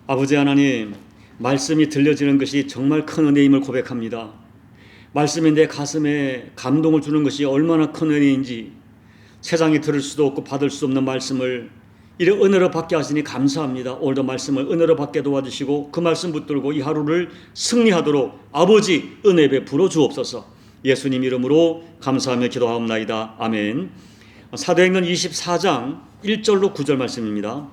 아버지 하나님, 말씀이 들려지는 것이 정말 큰 은혜임을 고백합니다. 말씀이 내 가슴에 감동을 주는 것이 얼마나 큰 은혜인지, 세상이 들을 수도 없고 받을 수 없는 말씀을 이래 은혜로 받게 하시니 감사합니다. 오늘도 말씀을 은혜로 받게 도와주시고 그 말씀 붙들고 이 하루를 승리하도록 아버지 은혜 베풀어 주옵소서. 예수님 이름으로 감사하며 기도하옵나이다. 아멘. 사도행전 24장 1절로 9절 말씀입니다.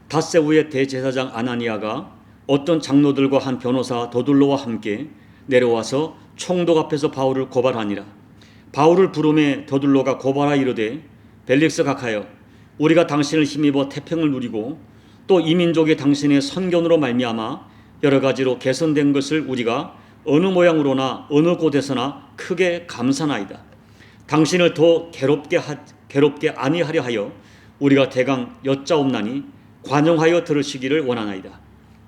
닷새 후에 대제사장 아나니아가 어떤 장로들과 한 변호사 도둘로와 함께 내려와서 총독 앞에서 바울을 고발하니라. 바울을 부르매 도둘로가 고발하 이르되, 벨릭스 각하여, 우리가 당신을 힘입어 태평을 누리고 또 이 민족이 당신의 선견으로 말미암아 여러 가지로 개선된 것을 우리가 어느 모양으로나 어느 곳에서나 크게 감사나이다. 당신을 더 괴롭게 아니하려 하여 우리가 대강 여짜옵나니 관용하여 들으시기를 원하나이다.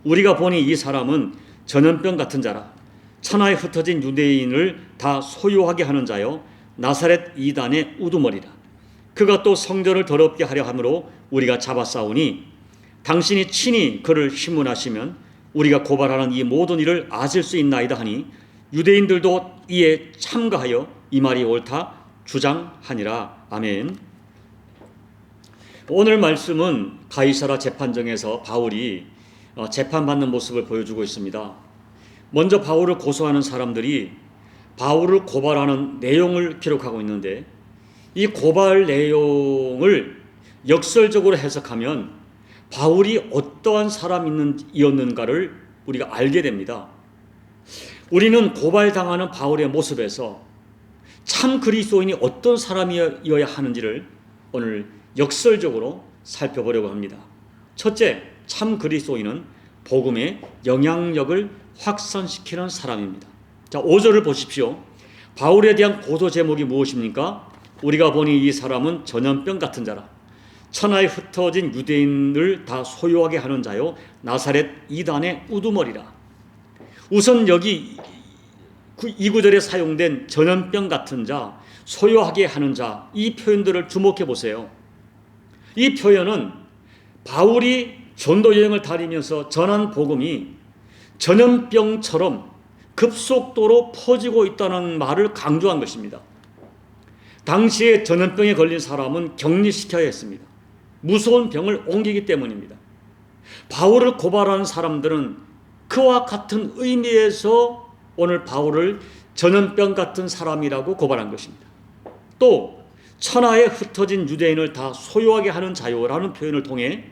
우리가 보니 이 사람은 전염병 같은 자라. 천하에 흩어진 유대인을 다 소유하게 하는 자요 나사렛 이단의 우두머리라. 그가 또 성전을 더럽게 하려 함으로 우리가 잡아싸우니 당신이 친히 그를 심문하시면 우리가 고발하는 이 모든 일을 아실 수 있나이다 하니 유대인들도 이에 참가하여 이 말이 옳다 주장하니라. 아멘. 오늘 말씀은 가이사라 재판정에서 바울이 재판받는 모습을 보여주고 있습니다. 먼저 바울을 고소하는 사람들이 바울을 고발하는 내용을 기록하고 있는데, 이 고발 내용을 역설적으로 해석하면 바울이 어떠한 사람이었는가를 우리가 알게 됩니다. 우리는 고발당하는 바울의 모습에서 참 그리스도인이 어떤 사람이어야 하는지를 오늘 역설적으로 살펴보려고 합니다. 첫째, 참 그리스도인은 복음의 영향력을 확산시키는 사람입니다. 자, 5절을 보십시오. 바울에 대한 고소 제목이 무엇입니까? 우리가 보니 이 사람은 전염병 같은 자라. 천하에 흩어진 유대인을 다 소유하게 하는 자요 나사렛 이단의 우두머리라. 우선 여기 이 구절에 사용된 전염병 같은 자, 소유하게 하는 자, 이 표현들을 주목해 보세요. 이 표현은 바울이 전도 여행을 다니면서 전한 복음이 전염병처럼 급속도로 퍼지고 있다는 말을 강조한 것입니다. 당시에 전염병에 걸린 사람은 격리시켜야 했습니다. 무서운 병을 옮기기 때문입니다. 바울을 고발하는 사람들은 그와 같은 의미에서 오늘 바울을 전염병 같은 사람이라고 고발한 것입니다. 또 천하에 흩어진 유대인을 다 소유하게 하는 자요라는 표현을 통해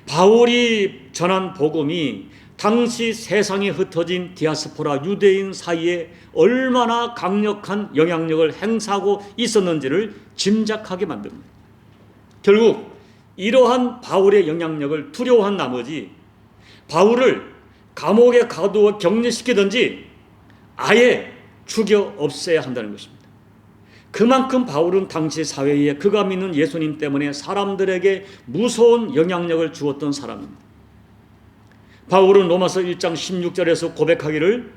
바울이 전한 복음이 당시 세상에 흩어진 디아스포라 유대인 사이에 얼마나 강력한 영향력을 행사하고 있었는지를 짐작하게 만듭니다. 결국 이러한 바울의 영향력을 두려워한 나머지 바울을 감옥에 가두어 격리시키든지 아예 죽여 없애야 한다는 것입니다. 그만큼 바울은 당시 사회에 그가 믿는 예수님 때문에 사람들에게 무서운 영향력을 주었던 사람입니다. 바울은 로마서 1장 16절에서 고백하기를,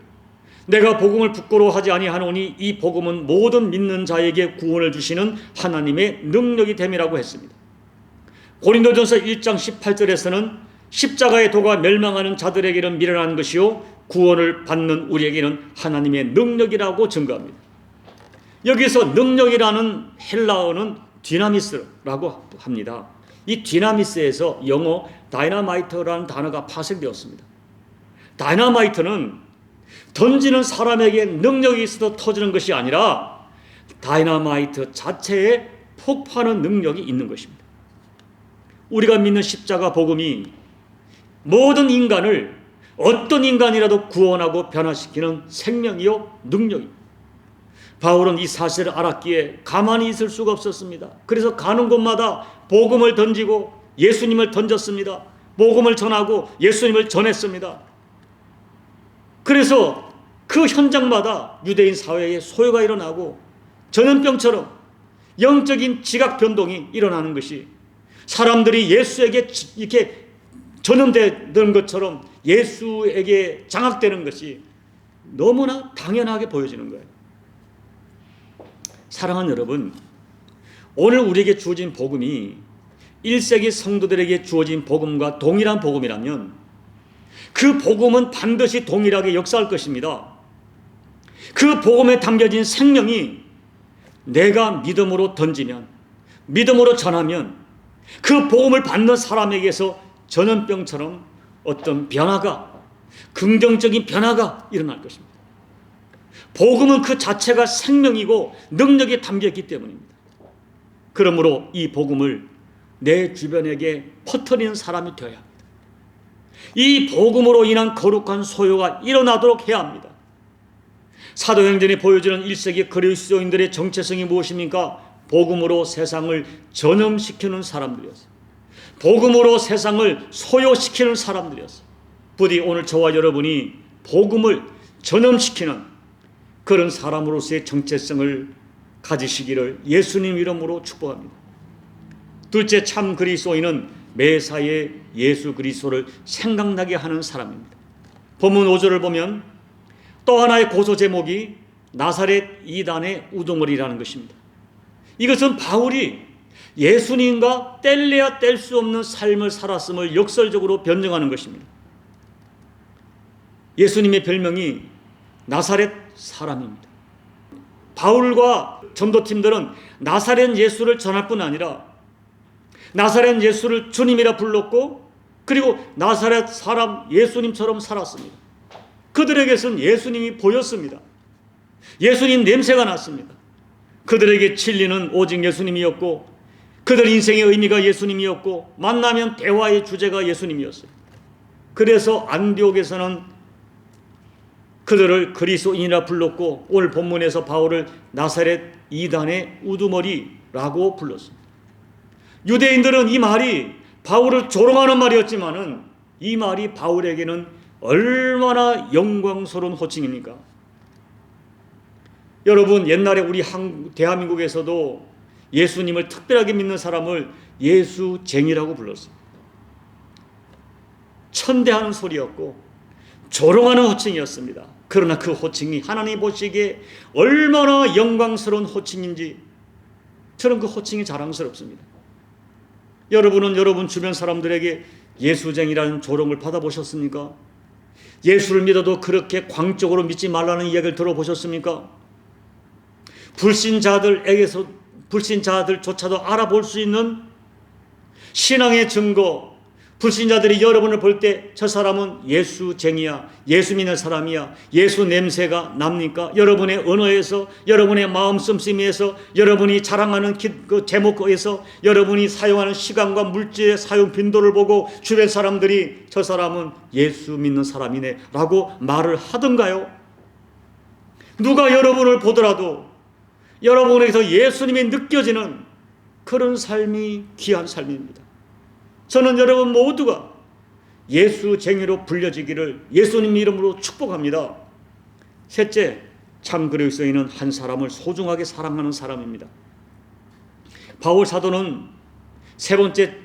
내가 복음을 부끄러워하지 아니하노니 이 복음은 모든 믿는 자에게 구원을 주시는 하나님의 능력이 됨이라고 했습니다. 고린도전서 1장 18절에서는 십자가의 도가 멸망하는 자들에게는 미련한 것이요 구원을 받는 우리에게는 하나님의 능력이라고 증거합니다. 여기서 능력이라는 헬라어는 디나미스라고 합니다. 이 디나미스에서 영어 다이너마이트라는 단어가 파생되었습니다. 다이너마이트는 던지는 사람에게 능력이 있어도 터지는 것이 아니라 다이너마이트 자체에 폭파하는 능력이 있는 것입니다. 우리가 믿는 십자가 복음이 모든 인간을 어떤 인간이라도 구원하고 변화시키는 생명이요 능력입니다. 바울은 이 사실을 알았기에 가만히 있을 수가 없었습니다. 그래서 가는 곳마다 복음을 던지고 예수님을 던졌습니다. 복음을 전하고 예수님을 전했습니다. 그래서 그 현장마다 유대인 사회에 소요가 일어나고 전염병처럼 영적인 지각 변동이 일어나는 것이, 사람들이 예수에게 이렇게 전염되는 것처럼 예수에게 장악되는 것이 너무나 당연하게 보여지는 거예요. 사랑하는 여러분, 오늘 우리에게 주어진 복음이 1세기 성도들에게 주어진 복음과 동일한 복음이라면 그 복음은 반드시 동일하게 역사할 것입니다. 그 복음에 담겨진 생명이 내가 믿음으로 던지면, 믿음으로 전하면 그 복음을 받는 사람에게서 전염병처럼 어떤 변화가, 긍정적인 변화가 일어날 것입니다. 복음은 그 자체가 생명이고 능력이 담겨있기 때문입니다. 그러므로 이 복음을 내 주변에게 퍼뜨리는 사람이 되어야 합니다. 이 복음으로 인한 거룩한 소요가 일어나도록 해야 합니다. 사도행전이 보여주는 1세기 그리스도인들의 정체성이 무엇입니까? 복음으로 세상을 전염시키는 사람들이었어요. 복음으로 세상을 소요시키는 사람들이었어요. 부디 오늘 저와 여러분이 복음을 전염시키는 그런 사람으로서의 정체성을 가지시기를 예수님 이름으로 축복합니다. 둘째, 참 그리스도인은 매사에 예수 그리스도를 생각나게 하는 사람입니다. 본문 5절을 보면 또 하나의 고소 제목이 나사렛 이단의 우두머리라는 것입니다. 이것은 바울이 예수님과 뗄래야 뗄 수 없는 삶을 살았음을 역설적으로 변증하는 것입니다. 예수님의 별명이 나사렛 사람입니다. 바울과 전도팀들은 나사렛 예수를 전할 뿐 아니라 나사렛 예수를 주님이라 불렀고, 그리고 나사렛 사람 예수님처럼 살았습니다. 그들에게선 예수님이 보였습니다. 예수님 냄새가 났습니다. 그들에게 진리는 오직 예수님이었고, 그들 인생의 의미가 예수님이었고, 만나면 대화의 주제가 예수님이었어요. 그래서 안디옥에서는 그들을 그리스도인이라 불렀고, 오늘 본문에서 바울을 나사렛 이단의 우두머리라고 불렀습니다. 유대인들은 이 말이 바울을 조롱하는 말이었지만은 이 말이 바울에게는 얼마나 영광스러운 호칭입니까? 여러분, 옛날에 우리 대한민국에서도 예수님을 특별하게 믿는 사람을 예수쟁이라고 불렀어요. 천대하는 소리였고 조롱하는 호칭이었습니다. 그러나 그 호칭이 하나님 보시기에 얼마나 영광스러운 호칭인지 저는 그 호칭이 자랑스럽습니다. 여러분은 여러분 주변 사람들에게 예수쟁이라는 조롱을 받아보셨습니까? 예수를 믿어도 그렇게 광적으로 믿지 말라는 이야기를 들어보셨습니까? 불신자들조차도 알아볼 수 있는 신앙의 증거, 불신자들이 여러분을 볼 때 저 사람은 예수쟁이야, 예수 믿는 사람이야, 예수 냄새가 납니까? 여러분의 언어에서, 여러분의 마음 씀씀이에서, 여러분이 자랑하는 그 제목에서, 여러분이 사용하는 시간과 물질의 사용 빈도를 보고 주변 사람들이 저 사람은 예수 믿는 사람이네 라고 말을 하던가요? 누가 여러분을 보더라도 여러분에게서 예수님이 느껴지는 그런 삶이 귀한 삶입니다. 저는 여러분 모두가 예수쟁이로 불려지기를 예수님 이름으로 축복합니다. 셋째, 참 그리스도인은 한 사람을 소중하게 사랑하는 사람입니다. 바울 사도는 세 번째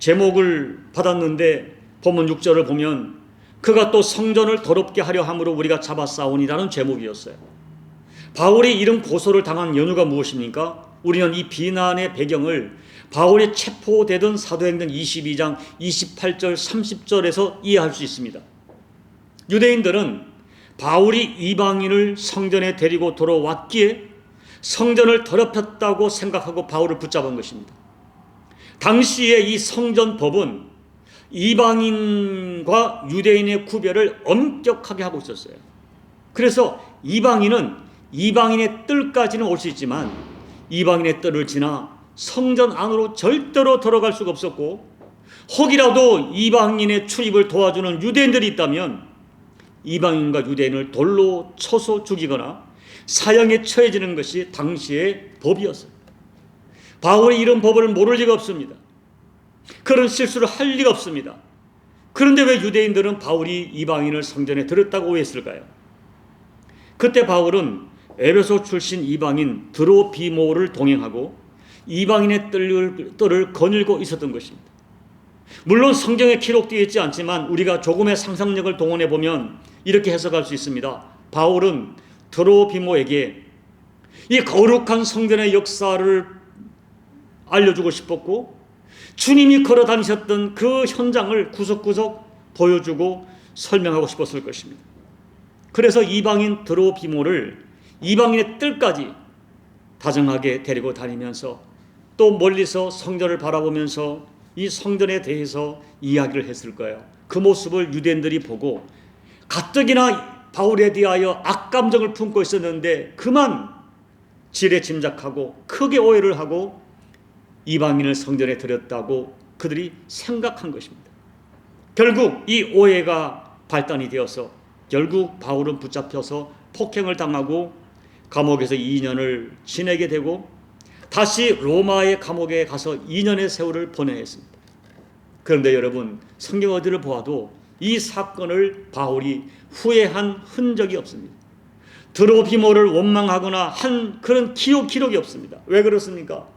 제목을 받았는데 본문 6절을 보면 그가 또 성전을 더럽게 하려 함으로 우리가 잡아싸우니라는 제목이었어요. 바울이 이런 고소를 당한 연유가 무엇입니까? 우리는 이 비난의 배경을 바울이 체포되던 사도행전 22장 28절 30절에서 이해할 수 있습니다. 유대인들은 바울이 이방인을 성전에 데리고 들어왔기에 성전을 더럽혔다고 생각하고 바울을 붙잡은 것입니다. 당시에 이 성전법은 이방인과 유대인의 구별을 엄격하게 하고 있었어요. 그래서 이방인은 이방인의 뜰까지는 올 수 있지만 이방인의 뜰을 지나 성전 안으로 절대로 들어갈 수가 없었고, 혹이라도 이방인의 출입을 도와주는 유대인들이 있다면 이방인과 유대인을 돌로 쳐서 죽이거나 사형에 처해지는 것이 당시의 법이었어요. 바울이 이런 법을 모를 리가 없습니다. 그런 실수를 할 리가 없습니다. 그런데 왜 유대인들은 바울이 이방인을 성전에 들였다고 오해했을까요? 그때 바울은 에베소 출신 이방인 드로비모를 동행하고 이방인의 뜰을 거닐고 있었던 것입니다. 물론 성경에 기록되어 있지 않지만 우리가 조금의 상상력을 동원해 보면 이렇게 해석할 수 있습니다. 바울은 드로비모에게 이 거룩한 성전의 역사를 알려주고 싶었고, 주님이 걸어 다니셨던 그 현장을 구석구석 보여주고 설명하고 싶었을 것입니다. 그래서 이방인 드로비모를 이방인의 뜰까지 다정하게 데리고 다니면서 또 멀리서 성전을 바라보면서 이 성전에 대해서 이야기를 했을 거예요. 그 모습을 유대인들이 보고 가뜩이나 바울에 대하여 악감정을 품고 있었는데 그만 지레 짐작하고 크게 오해를 하고 이방인을 성전에 들였다고 그들이 생각한 것입니다. 결국 이 오해가 발단이 되어서 결국 바울은 붙잡혀서 폭행을 당하고 감옥에서 2년을 지내게 되고 다시 로마의 감옥에 가서 2년의 세월을 보내야 했습니다. 그런데 여러분, 성경 어디를 보아도 이 사건을 바울이 후회한 흔적이 없습니다. 드로비모를 원망하거나 한 그런 기록이 없습니다. 왜 그렇습니까?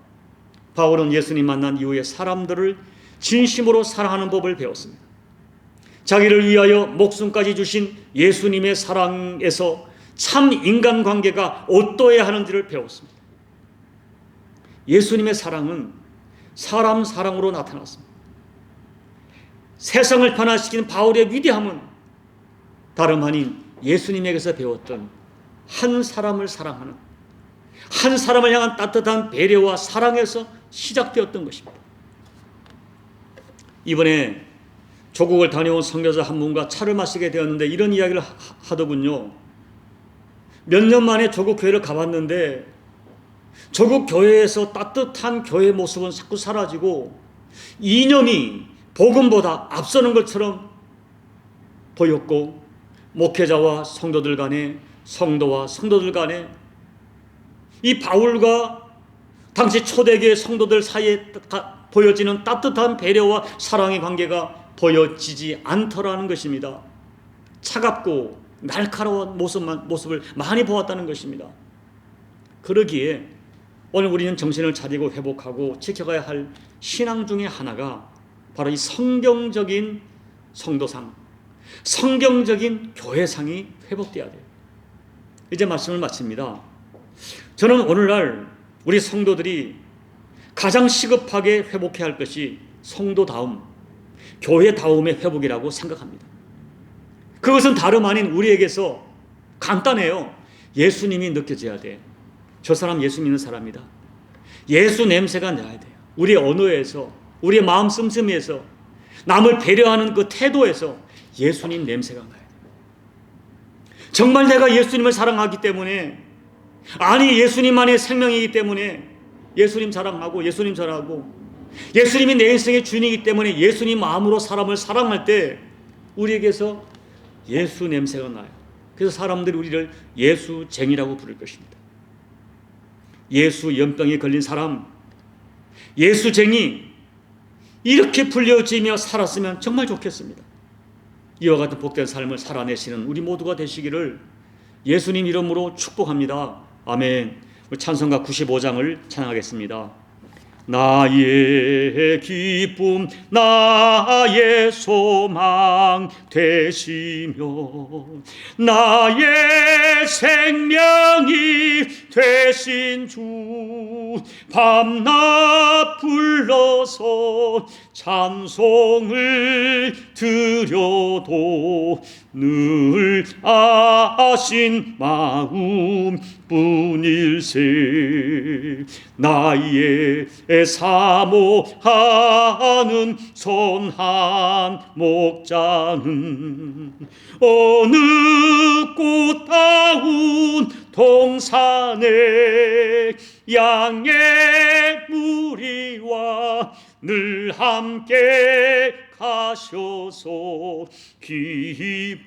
바울은 예수님 만난 이후에 사람들을 진심으로 사랑하는 법을 배웠습니다. 자기를 위하여 목숨까지 주신 예수님의 사랑에서 참 인간관계가 어떠해야 하는지를 배웠습니다. 예수님의 사랑은 사람 사랑으로 나타났습니다. 세상을 변화시키는 바울의 위대함은 다름 아닌 예수님에게서 배웠던 한 사람을 사랑하는, 한 사람을 향한 따뜻한 배려와 사랑에서 시작되었던 것입니다. 이번에 조국을 다녀온 선교사 한 분과 차를 마시게 되었는데 이런 이야기를 하더군요. 몇 년 만에 조국 교회를 가봤는데 조국 교회에서 따뜻한 교회 모습은 자꾸 사라지고 이념이 복음보다 앞서는 것처럼 보였고, 목회자와 성도들 간에, 성도와 성도들 간에 이 바울과 당시 초대교회 성도들 사이에 보여지는 따뜻한 배려와 사랑의 관계가 보여지지 않더라는 것입니다. 차갑고 날카로운 모습을 많이 보았다는 것입니다. 그러기에 오늘 우리는 정신을 차리고 회복하고 지켜가야 할 신앙 중에 하나가 바로 이 성경적인 성도상, 성경적인 교회상이 회복되어야 돼요. 이제 말씀을 마칩니다. 저는 오늘날 우리 성도들이 가장 시급하게 회복해야 할 것이 성도다움, 교회다움의 회복이라고 생각합니다. 그것은 다름 아닌 우리에게서 간단해요. 예수님이 느껴져야 돼. 저 사람 예수 믿는 사람이다. 예수 냄새가 나야 돼요. 우리의 언어에서, 우리의 마음 씀씀이에서, 남을 배려하는 그 태도에서 예수님 냄새가 나야 돼요. 정말 내가 예수님을 사랑하기 때문에, 아니 예수님만의 생명이기 때문에 예수님 사랑하고 예수님 사랑하고 예수님이 내 인생의 주인이기 때문에 예수님 마음으로 사람을 사랑할 때 우리에게서 예수 냄새가 나요. 그래서 사람들이 우리를 예수쟁이라고 부를 것입니다. 예수 연병에 걸린 사람, 예수쟁이, 이렇게 불려지며 살았으면 정말 좋겠습니다. 이와 같은 복된 삶을 살아내시는 우리 모두가 되시기를 예수님 이름으로 축복합니다. 아멘. 찬송가 95장을 찬양하겠습니다. 나의 기쁨, 나의 소망 되시며 나의 생명이 되신 주, 밤낮 불러서 찬송을 드려도 늘 아신 마음 뿐일세. 나의 사모하는 선한 목자는 어느 꽃다운 동산에 양의 무리와 늘 함께 가셔서 기쁨을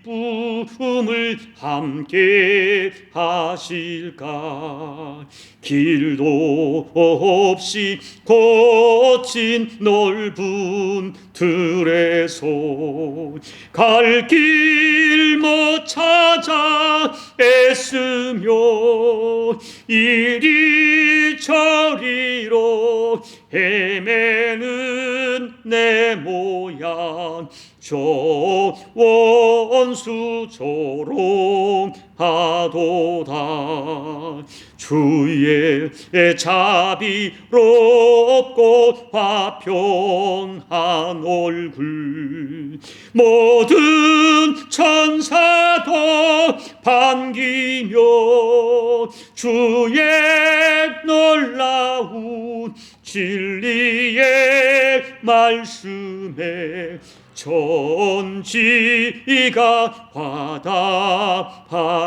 함께 하실까. 길도 없이 거친 넓은 들에서 갈 길 못 찾아 애쓰며 이리저리로 헤매는 내 모양 저 원수 조롱하도다. 주의 자비롭고 화평한 얼굴 모든 천사도 반기며 주의 놀라운 진리의 말씀에 전지가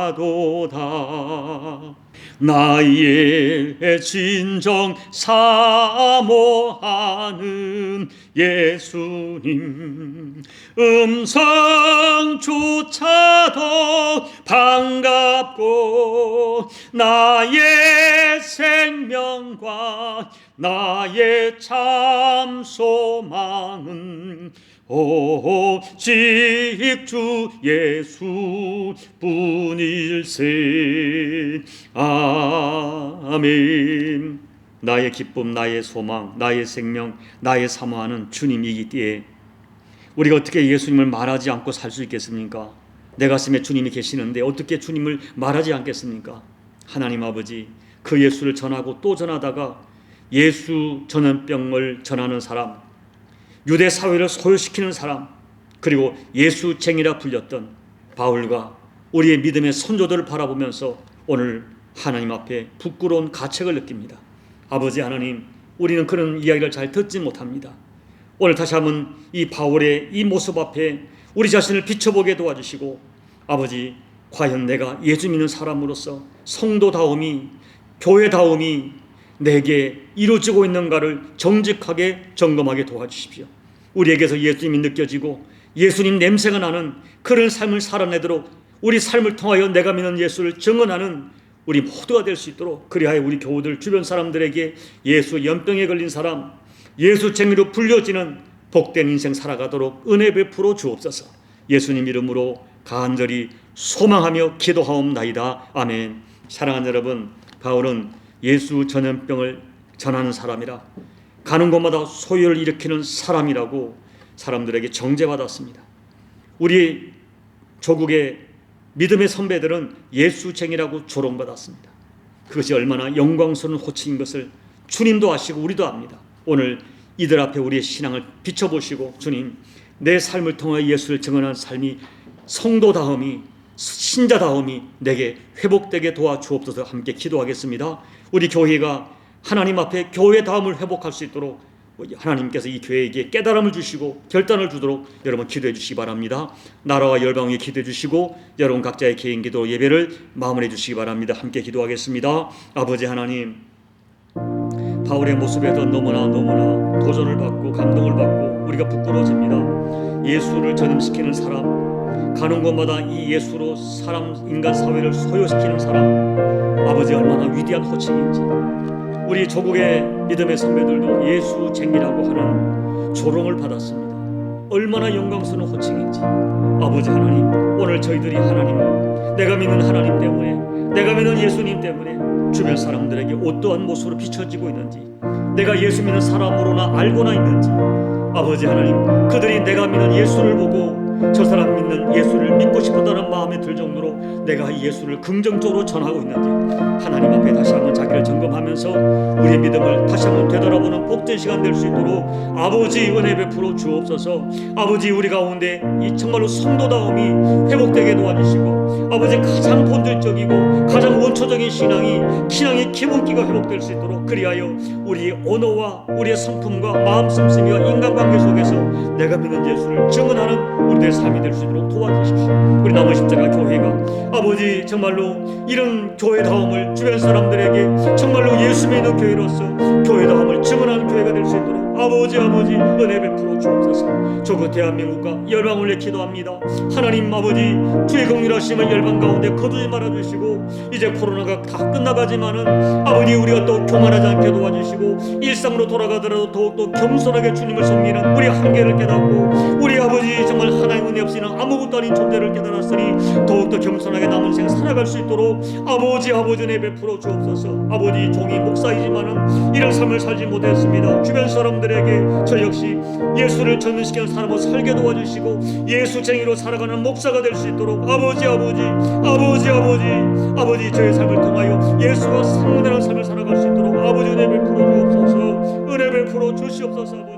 화답하도다. 나의 진정 사모하는 예수님 음성조차도 반갑고 나의 생명과 나의 참 소망은 오직 주 예수뿐일세. 아멘. 나의 기쁨, 나의 소망, 나의 생명, 나의 사모하는 주님이기에 우리가 어떻게 예수님을 말하지 않고 살 수 있겠습니까? 내 가슴에 주님이 계시는데 어떻게 주님을 말하지 않겠습니까? 하나님 아버지, 그 예수를 전하고 또 전하다가 예수 전염병을 전하는 사람, 유대 사회를 소요시키는 사람, 그리고 예수쟁이라 불렸던 바울과 우리의 믿음의 선조들을 바라보면서 오늘 하나님 앞에 부끄러운 가책을 느낍니다. 아버지 하나님, 우리는 그런 이야기를 잘 듣지 못합니다. 오늘 다시 한번 이 바울의 이 모습 앞에 우리 자신을 비춰보게 도와주시고, 아버지, 과연 내가 예수 믿는 사람으로서 성도다움이, 교회다움이 내게 이루어지고 있는가를 정직하게 점검하게 도와주십시오. 우리에게서 예수님이 느껴지고 예수님 냄새가 나는 그런 삶을 살아내도록 우리 삶을 통하여 내가 믿는 예수를 증언하는 우리 모두가 될 수 있도록, 그리하여 우리 교우들 주변 사람들에게 예수 연병에 걸린 사람, 예수쟁이로 불려지는 복된 인생 살아가도록 은혜 베풀어 주옵소서. 예수님 이름으로 간절히 소망하며 기도하옵나이다. 아멘. 사랑하는 여러분, 바울은 예수 전염병을 전하는 사람이라, 가는 곳마다 소요를 일으키는 사람이라고 사람들에게 정죄받았습니다. 우리 조국의 믿음의 선배들은 예수쟁이라고 조롱받았습니다. 그것이 얼마나 영광스러운 호칭인 것을 주님도 아시고 우리도 압니다. 오늘 이들 앞에 우리의 신앙을 비춰보시고, 주님, 내 삶을 통하여 예수를 증언한 삶이, 성도다움이, 신자다움이 내게 회복되게 도와주옵소서. 함께 기도하겠습니다. 우리 교회가 하나님 앞에 교회다움을 회복할 수 있도록 하나님께서 이 교회에게 깨달음을 주시고 결단을 주도록 여러분 기도해 주시기 바랍니다. 나라와 열방에 기도해 주시고 여러분 각자의 개인 기도 예배를 마무리해 주시기 바랍니다. 함께 기도하겠습니다. 아버지 하나님, 바울의 모습에도 너무나 도전을 받고 감동을 받고 우리가 부끄러워집니다. 예수를 전염시키는 사람, 가는 곳마다 이 예수로 인간 사회를 소요시키는 사람, 아버지 얼마나 위대한 호칭인지. 우리 조국의 믿음의 선배들도 예수쟁이라고 하는 조롱을 받았습니다. 얼마나 영광스러운 호칭인지. 아버지 하나님, 오늘 저희들이 하나님, 내가 믿는 하나님 때문에, 내가 믿는 예수님 때문에 주변 사람들에게 어떠한 모습으로 비춰지고 있는지, 내가 예수 믿는 사람으로나 알고나 있는지, 아버지 하나님, 그들이 내가 믿는 예수를 보고 저 사람 믿는 예수를 믿고 싶었다는 마음이 들 정도로 내가 이 예수를 긍정적으로 전하고 있는지 하나님 앞에 다시 한번 자기를 점검하면서 우리의 믿음을 다시 한번 되돌아보는 복된 시간 될 수 있도록 아버지 은혜 베풀어 주옵소서. 아버지, 우리 가운데 이 정말로 성도다움이 회복되게 도와주시고, 아버지 가장 본질적이고 가장 원초적인 신앙의 기본기가 회복될 수 있도록, 그리하여 우리의 언어와 우리의 성품과 마음 씀씀이와 인간관계 속에서 내가 믿는 예수를 증언하는 우리의 삶이 될 수 있도록 도와주십시오. 우리 남은 십자가 교회가 아버지 정말로 이런 교회다움을 주변 사람들에게 정말로 예수 믿는 교회로서 교회다움을 증언하는 교회가 될 수 있도록 아버지 은혜 베풀어 주옵소서. 조국 대한민국과 열방을 위해 기도합니다. 하나님 아버지, 주의 긍휼하심을 열방 가운데 거두지 말아주시고, 이제 코로나가 다 끝나가지만은 아버지 우리가 또 교만하지 않게 도와주시고, 일상으로 돌아가더라도 더욱더 겸손하게 주님을 섬기는 우리 한계를 깨닫고, 우리 아버지 정말 하나님 은혜 없이는 아무것도 아닌 존재를 깨달았으니 더욱더 겸손하게 남은 생 살아갈 수 있도록 아버지 은혜 베풀어 주옵소서. 아버지, 종이 목사이지만은 이런 삶을 살지 못했습니다. 주변 사람들에게 저 역시 예수를 전능시키는 사람으로 살게 도와주시고 예수쟁이로 살아가는 목사가 될 수 있도록 아버지 저의 삶을 통하여 예수와 상관하는 삶을 살아갈 수 있도록 아버지 은혜 베풀어 주옵소서. 은혜 베풀어 주시옵소서.